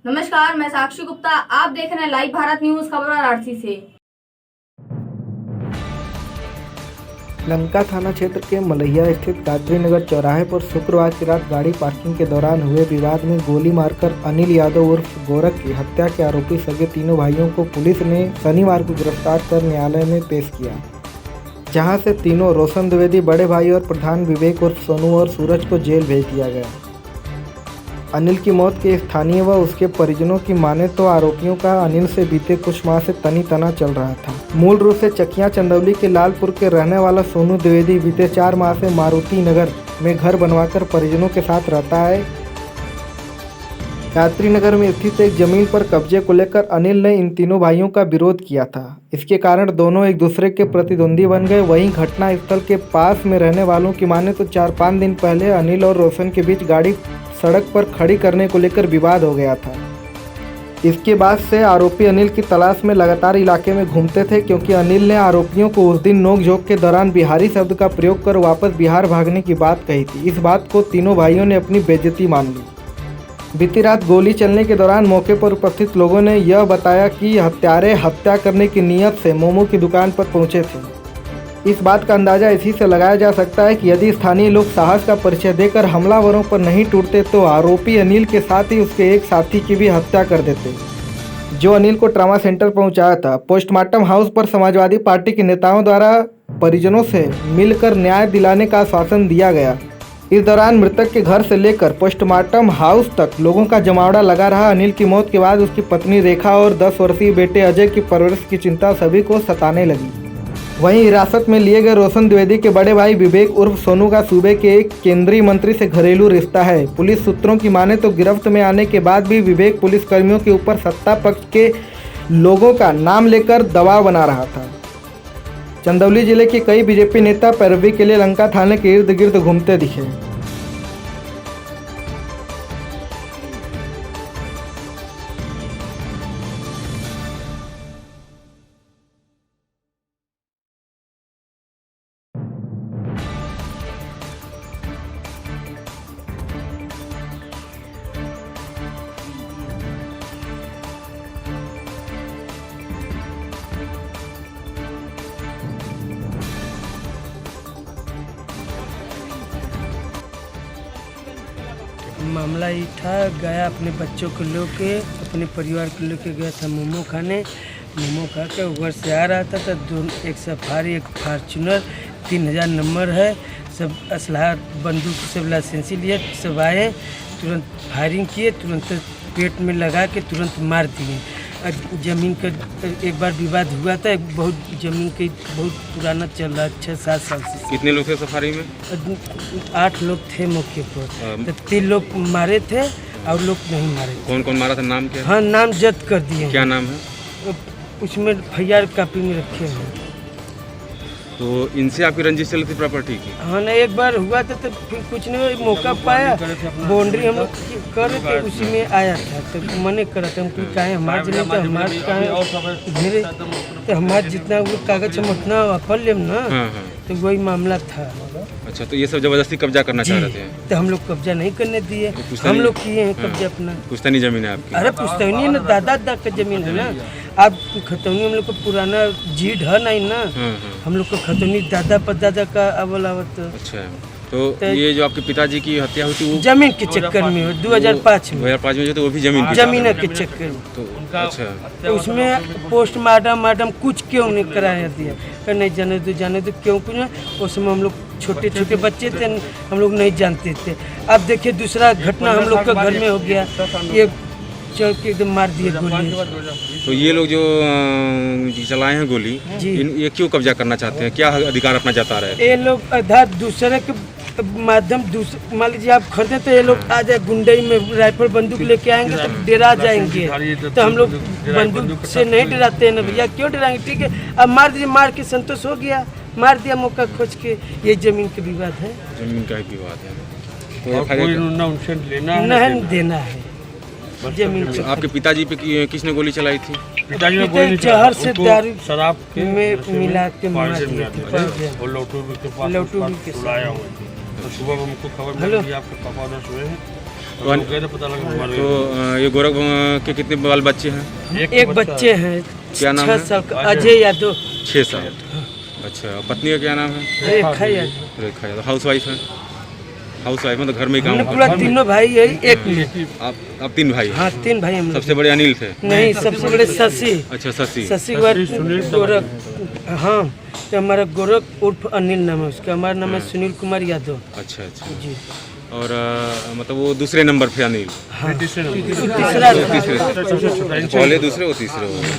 नमस्कार, मैं साक्षी गुप्ता। आप देख रहे हैं लाइव भारत न्यूज खबर वाराणसी से। लंका थाना क्षेत्र के मलैया स्थित गायत्री नगर चौराहे पर शुक्रवार की रात गाड़ी पार्किंग के दौरान हुए विवाद में गोली मारकर अनिल यादव उर्फ गोरख की हत्या के आरोपी सगे तीनों भाइयों को पुलिस ने शनिवार को गिरफ्तार कर न्यायालय में पेश किया, जहां से तीनों रोशन द्विवेदी बड़े भाई और प्रधान विवेक उर्फ सोनू और सूरज को जेल भेज दिया गया। अनिल की मौत के स्थानीय व उसके परिजनों की माने तो आरोपियों का अनिल से बीते कुछ माह से तनी तना चल रहा था। मूल रूप से चकिया चंदौली के लालपुर के रहने वाला सोनू द्विवेदी बीते 4 माह से मारुति नगर में घर बनवाकर परिजनों के साथ रहता है। गायत्री नगर में स्थित एक जमीन पर कब्जे को लेकर अनिल ने इन तीनों भाइयों का विरोध किया था। इसके कारण दोनों एक दूसरे के प्रतिद्वंदी बन गए। वहीं घटना स्थल के पास में रहने वालों की माने तो 4-5 दिन पहले अनिल और रोशन के बीच गाड़ी सड़क पर खड़ी करने को लेकर विवाद हो गया था। इसके बाद से आरोपी अनिल की तलाश में लगातार इलाके में घूमते थे, क्योंकि अनिल ने आरोपियों को उस दिन नोक-झोंक के दौरान बिहारी शब्द का प्रयोग कर वापस बिहार भागने की बात कही थी। इस बात को तीनों भाइयों ने अपनी बेइज्जती मान ली। बीती रात गोली चलने के दौरान मौके पर उपस्थित लोगों ने यह बताया कि हत्यारे हत्या करने की नीयत से मोमो की दुकान पर पहुंचे थे। इस बात का अंदाजा इसी से लगाया जा सकता है कि यदि स्थानीय लोग साहस का परिचय देकर हमलावरों पर नहीं टूटते तो आरोपी अनिल के साथ ही उसके एक साथी की भी हत्या कर देते, जो अनिल को ट्रामा सेंटर पहुंचाया था। पोस्टमार्टम हाउस पर समाजवादी पार्टी के नेताओं द्वारा परिजनों से मिलकर न्याय दिलाने का आश्वासन दिया गया। इस दौरान मृतक के घर से लेकर पोस्टमार्टम हाउस तक लोगों का जमावड़ा लगा रहा। अनिल की मौत के बाद उसकी पत्नी रेखा और 10 वर्षीय बेटे अजय की परवरिश की चिंता सभी को सताने लगी। वहीं हिरासत में लिए गए रोशन द्विवेदी के बड़े भाई विवेक उर्फ सोनू का सूबे के एक केंद्रीय मंत्री से घरेलू रिश्ता है। पुलिस सूत्रों की माने तो गिरफ्त में आने के बाद भी विवेक पुलिसकर्मियों के ऊपर सत्ता पक्ष के लोगों का नाम लेकर दबाव बना रहा था। चंदौली जिले के कई बीजेपी नेता पैरवी के लिए लंका थाने के इर्द गिर्द घूमते दिखे। मामला ये था, गया अपने बच्चों को लेके अपने परिवार को लेके गया था मोमो खाने। मोमो खा के घर से आ रहा था तो एक सफारी एक फार्चूनर 3000 नंबर है, सब असलहा बंदूक सब लाइसेंसी लिए, सब आए, तुरंत फायरिंग किए, तुरंत पेट में लगा के तुरंत मार दिए। ज़मीन का एक बार विवाद हुआ था, बहुत ज़मीन के बहुत पुराना चल रहा है, 6-7 साल से। कितने लोग थे सफारी में? 8 लोग थे मौके पर, तो 3 लोग मारे थे और लोग नहीं मारे थे। कौन कौन मारा था, नाम क्या? हाँ, नाम जब्त कर दिए। क्या नाम है? उसमें FIR कापी में रखे हैं। तो इनसे आपकी रंजिश चल थी प्रॉपर्टी की? हाँ ना, एक बार हुआ था तो फिर कुछ नहीं, मौका पाया, बाउंड्री हम लोग कर के उसी में आया था, तो मने करा था हम कहें हमारे जमीन तो हमारे कहें धीरे, तो हमारे जितना वो कागज हम उतना वापस लेम ना। हाँ। तो वही मामला था। अच्छा, तो ये सब जबरदस्ती कब्जा करना चाह रहे थे? तो हम लोग कब्जा नहीं करने दिए, हम लोग किए हैं कब्जा अपना। पुश्तैनी जमीन है आपकी? अरे पुश्तैनी है ना, दादा का जमीन है ना। अब खतौनी हम लोग को पुराना जीड है नहीं ना, हम लोग को खतौनी दादा परदादा का अवल आवत। अच्छा, तो ये जो आपके पिताजी की हत्या हुई थी वो जमीन के चक्कर में हो, 2005 में। 2005 में जो थे वो भी जमीन के चक्कर में। तो अच्छा, तो उसमें पोस्टमार्टम कुछ क्यों नहीं कराया दिया, कर नहीं जाने दो क्यों कुछ नहीं। उस समय हम लोग छोटे बच्चे थे, हम लोग नहीं जानते थे। अब देखिए दूसरा घटना हम लोग का घर में हो गया, ये चल के एकदम मार दिए गोली। तो ये लोग जो चलाए हैं गोली, ये क्यों कब्जा करना चाहते हैं? क्या अधिकार अपना जता रहे हैं? ये लोग आधार दूसरे के माध्यम, मान लीजिए आप खरीदे तो ये लोग आ जाए गुंडई में राइफल बंदूक लेके आएंगे तो डरा जाएंगे। तो हम लोग बंदूक से नहीं डराते हैं ना भैया, क्यों डराएंगे? ठीक है, अब मार दीजिए, मार के संतोष हो गया, मार दिया मौका खोज के। ये जमीन का विवाद है, जमीन का ही विवाद है। तो कोई उनसे नहीं देना है जमीन। आपके पिताजी पे किसने गोली चलाई थी? पिताजी ने गोली जहर से दारू शराब में मिला के मार दिया था। लौटू भी के पास बुलाया हुआ था। तो सुबह हमको खबर मिली कि आपके पापा उधर सोए हैं, तो ये गोरख के कितने बाल बच्चे हैं? एक बच्चे हैं। क्या नाम 6 है? साल का अजय यादव। 6 साल। अच्छा, पत्नी का क्या नाम है? रेखा यादव। रेखा यादव। हाउस वाइफ है? हाउस वाइफ मतलब घर में ही काम पूरा करती तीनों भाई यही एक में। हैं? आप 3 भाई हैं? हाँ 3 भाई हम लोग। सबसे बड़े अनिल थे? नहीं, सबसे बड़े शशि। अच्छा, शशि। शशि के बाद गोरख। हाँ, तो हमारा गोरख उर्फ अनिल नाम है उसका। हमारा नाम है सुनील कुमार यादव। अच्छा अच्छा। जी। और मतलब वो दूसरे नंबर पे अनिल? हाँ, तीसरा तीसरे, पहले दूसरे वो तीसरे हो गए।